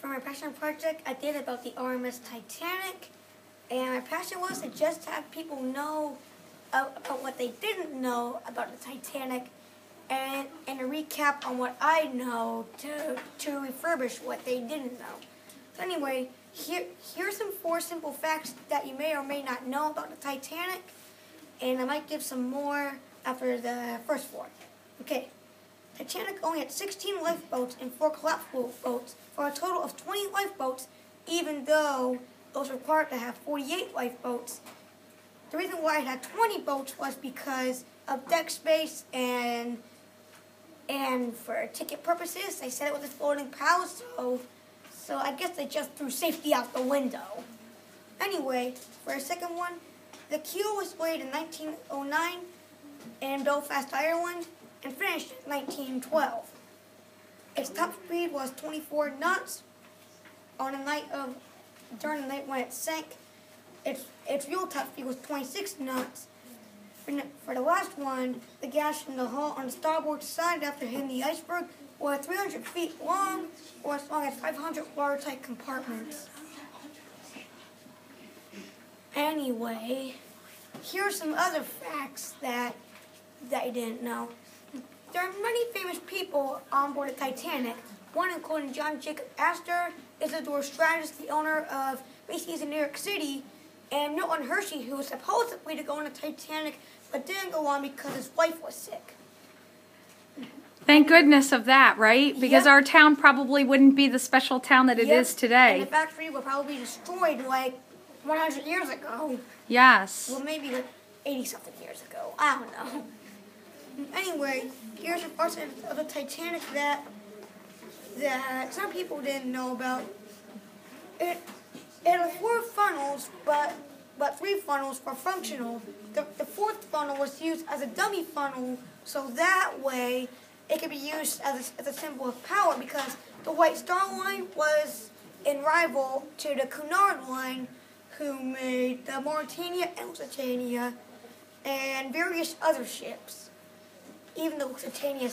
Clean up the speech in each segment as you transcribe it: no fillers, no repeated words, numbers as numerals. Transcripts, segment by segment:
for my passion project I did about the RMS Titanic, and my passion was to just have people know about what they didn't know about the Titanic, and a recap on what I know to refurbish what they didn't know. So anyway, here's some 4 simple facts that you may or may not know about the Titanic, and I might give some more after the first 4. Okay. Titanic only had 16 lifeboats and 4 collapsible boats for a total of 20 lifeboats, even though it was required to have 48 lifeboats. The reason why it had 20 boats was because of deck space and for ticket purposes. They said it was a floating palace, so I guess they just threw safety out the window. Anyway, for a second one, the keel was laid in 1909 in Belfast, Ireland, and finished in 1912. Its top speed was 24 knots during the night when it sank. Its real top speed was 26 knots. For the last one, the gas in the hull on the starboard side after hitting the iceberg was 300 feet long, or as long as 500 watertight compartments. Anyway, here are some other facts that you didn't know. There are many famous people on board the Titanic, one including John Jacob Astor, Isidore Stratus, the owner of Macy's in New York City, and Milton Hershey, who was supposedly to go on the Titanic but didn't go on because his wife was sick. Thank goodness of that, right? Because Yep. our town probably wouldn't be the special town that it is today. And the factory would probably be destroyed like 100 years ago. Yes. Well, maybe like 80-something years ago. I don't know. Anyway, here's a part of the Titanic that some people didn't know about. It had 4 funnels, but 3 funnels were functional. The 4th funnel was used as a dummy funnel, so that way it could be used as a symbol of power, because the White Star Line was in rival to the Cunard Line, who made the Mauretania and Lusitania and various other ships. Even though Lusitania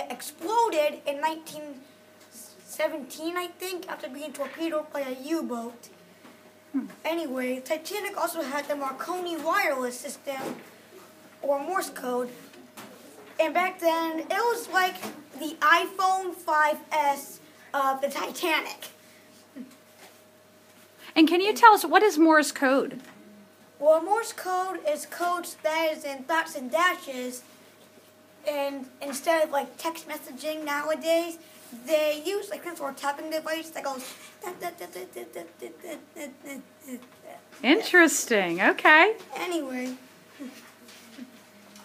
exploded in 1917, I think, after being torpedoed by a U-boat. Anyway, Titanic also had the Marconi wireless system, or Morse code, and back then it was like the iPhone 5S of the Titanic. And can you tell us, what is Morse code? Well, Morse code is codes that is in dots and dashes, and instead of like text messaging nowadays, they use like some sort of tapping device that goes. Interesting. Okay.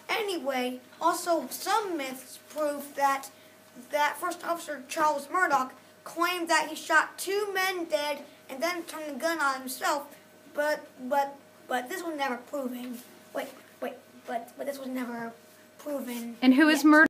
Anyway, also some myths prove that First Officer Charles Murdoch claimed that he shot 2 men dead and then turned the gun on himself, but this was never proven. But this was never proven. And who is Murdoch?